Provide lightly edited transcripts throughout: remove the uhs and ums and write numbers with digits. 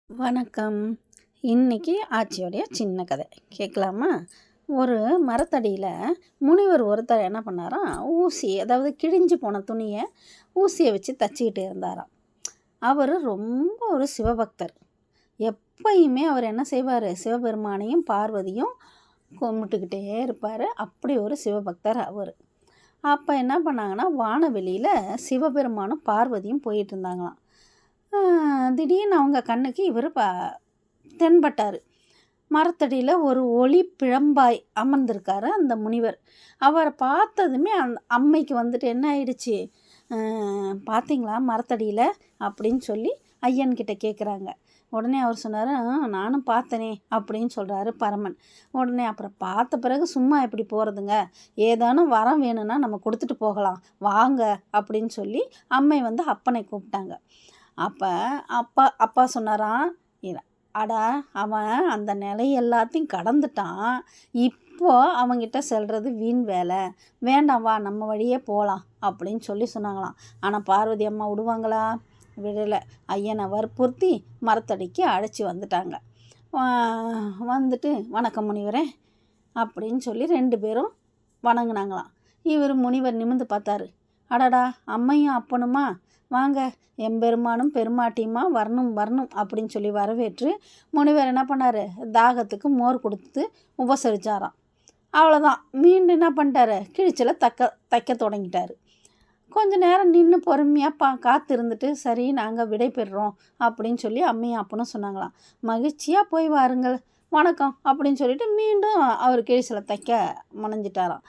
வணக்கம். இன்னைக்கு ஆச்சியோடைய சின்ன கதை கேட்கலாமா? ஒரு மரத்தடியில் முனிவர் ஒருத்தர் என்ன பண்ணாராம், ஊசி அதாவது கிழிஞ்சு போன துணியை ஊசியை வச்சு தச்சிக்கிட்டு இருந்தாராம். அவர் ரொம்ப ஒரு சிவபக்தர். எப்பயுமே அவர் என்ன செய்வார், சிவபெருமானையும் பார்வதியும் கும்பிட்டுக்கிட்டே இருப்பார். அப்படி ஒரு சிவபக்தர் அவர். அப்போ என்ன பண்ணாங்கன்னா, வானவெளியில் சிவபெருமானும் பார்வதியும் போயிட்டு இருந்தாங்களாம். திடீர்னு அவங்க கண்ணுக்கு இவர் தென்பட்டார். மரத்தடியில் ஒரு ஒளி பிழம்பாய் அமர்ந்திருக்காரு அந்த முனிவர். அவரை பார்த்ததுமே அந்த அம்மைக்கு வந்துட்டு என்ன ஆயிடுச்சு, பார்த்தீங்களா மரத்தடியில் அப்படின்னு சொல்லி ஐயன்கிட்ட கேட்குறாங்க. உடனே அவர் சொன்னார், நானும் பார்த்தனே அப்படின்னு சொல்கிறாரு பரமன். உடனே அப்புறம் பார்த்த பிறகு சும்மா எப்படி போகிறதுங்க, ஏதானும் வரம் வேணும்னா நம்ம கொடுத்துட்டு போகலாம் வாங்க அப்படின்னு சொல்லி அம்மை வந்து அப்பனை கூப்பிட்டாங்க. அப்பா சொன்னாராம், அடா அவன் அந்த நிலை எல்லாத்தையும் கடந்துட்டான், இப்போ அவங்கிட்ட செல்வது வீண் வேலை, வேண்டாம் வா நம்ம வழியே போகலாம் அப்படின்னு சொல்லி சொன்னாங்களாம். ஆனால் பார்வதி அம்மா விடுவாங்களா? விடலை. ஐயனை வற்புறுத்தி மரத்தடிக்கு அழைச்சி வந்துட்டாங்க. வந்துட்டு வணக்கம் முனிவரே அப்படின்னு சொல்லி 2 பேரும் வணங்குனாங்களாம். இவர் முனிவர் நிமிர்ந்து பார்த்தாரு. அடடா அம்மையும் அப்பனுமா, வாங்க எம்பெருமானும் பெருமாட்டியுமா வரணும் வரணும் அப்படின்னு சொல்லி வரவேற்று முனிவர் என்ன பண்ணார், தாகத்துக்கு மோர் கொடுத்து உபசரித்தாராம். அவ்வளோதான். மீண்டும் என்ன பண்ணிட்டாரு, கிழிச்சலை தைக்க தொடங்கிட்டார். கொஞ்ச நேரம் நின்று பொறுமையாக காத்து இருந்துட்டு, சரி நாங்கள் விடை பெறுறோம் அப்படின்னு சொல்லி அம்மையும் அப்பனும் சொன்னாங்களாம். மகிழ்ச்சியாக போய் வாருங்கள், வணக்கம் அப்படின்னு சொல்லிட்டு மீண்டும் அவர் கிழிச்சலை தைக்க முனைஞ்சிட்டாராம்.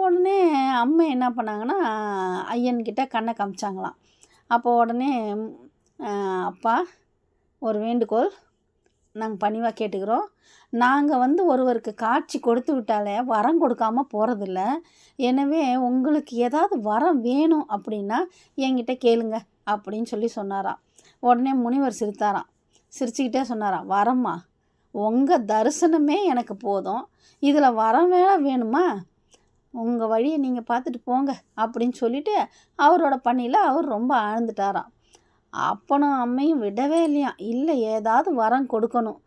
உடனே அம்மை என்ன பண்ணாங்கன்னா, ஐயன்கிட்ட கண்ணை காமிச்சாங்களாம். அப்போ உடனே அப்பா ஒரு வேண்டுகோள் நாங்கள் பணிவாக கேட்டுக்கிறோம். நாங்கள் ஒருவருக்கு காட்சி கொடுத்து விட்டாலே வரம் கொடுக்காமல் போகிறதில்ல. எனவே உங்களுக்கு ஏதாவது வரம் வேணும் அப்படின்னா என்கிட்ட கேளுங்க அப்படின்னு சொல்லி சொன்னாராம். உடனே முனிவர் சிரித்தாராம். சிரிச்சுக்கிட்டே சொன்னாராம், வரம்மா உங்கள் தரிசனமே எனக்கு போதும், இதில் வரம் வேணுமா? உங்கள் வழியை நீங்கள் பார்த்துட்டு போங்க அப்படின்னு சொல்லிவிட்டு அவரோட பணியில் அவர் ரொம்ப ஆழ்ந்துட்டாராம். அப்பனும் அம்மையும் விடவே இல்லையா, இல்லை ஏதாவது வரம் கொடுக்கணும்,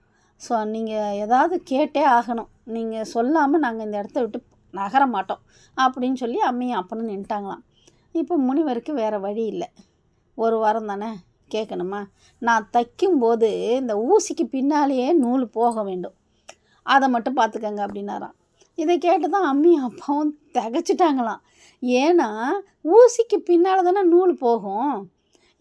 நீங்கள் ஏதாவது கேட்டே ஆகணும், நீங்கள் சொல்லாமல் நாங்கள் இந்த இடத்த விட்டு நகர மாட்டோம் அப்படின்னு சொல்லி அம்மையும் அப்பனும் நின்ட்டாங்களாம். இப்போ முனிவருக்கு வேறு வழி இல்லை, ஒரு வாரம் தானே கேட்கணுமா, நான் தைக்கும்போது இந்த ஊசிக்கு பின்னாலேயே நூல் போக வேண்டும், அதை மட்டும் பார்த்துக்கங்க அப்படின்னாராம். இதை கேட்டு தான் அம்மியும் அப்பாவும் திகச்சிட்டாங்களாம். ஏன்னா ஊசிக்கு பின்னால் தானே நூல் போகும்,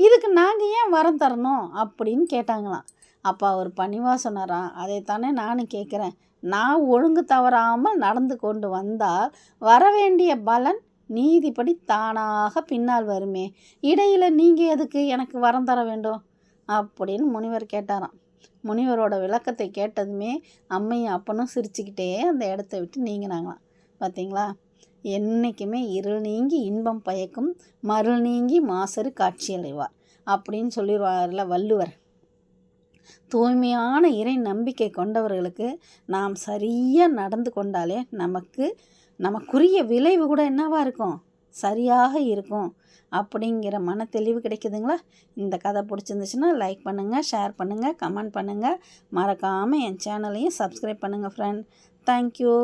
இதுக்கு நாங்கள் ஏன் வரம் தரணும் அப்படின்னு கேட்டாங்களாம். அப்பா அவர் பணிவாக சொன்னாராம், அதைத்தானே நானும் கேட்குறேன், நான் ஒழுங்கு தவறாமல் நடந்து கொண்டு வந்தால் வர வேண்டிய பலன் நீதிப்படி தானாக பின்னால் வருமே, இடையில் நீங்கள் எதுக்கு எனக்கு வரம் தர வேண்டும் அப்படின்னு முனிவர் கேட்டாராம். முனிவரோட விளக்கத்தை கேட்டதுமே அம்மையும் அப்பனும் சிரிச்சுக்கிட்டே அந்த இடத்த விட்டு நீங்கினாங்களாம். பார்த்தீங்களா, என்றைக்குமே இருள் நீங்கி இன்பம் பயக்கும், மருள் நீங்கி மாசறு காட்சியடைவார் அப்படின்னு சொல்லிடுவார்ல வள்ளுவர். தூய்மையான இறை நம்பிக்கை கொண்டவர்களுக்கு நாம் சரியாக நடந்து கொண்டாலே நமக்குரிய விளைவு கூட என்னவாக இருக்கும், சரியாக இருக்கும் அப்படிங்கிற மன தெளிவு கிடைக்குதுங்களா? இந்த கதை பிடிச்சிருந்துச்சுன்னா லைக் பண்ணுங்கள், ஷேர் பண்ணுங்கள், கமெண்ட் பண்ணுங்கள், மறக்காமல் என் சேனலையும் சப்ஸ்கிரைப் பண்ணுங்கள் ஃப்ரெண்ட். தேங்க்யூ.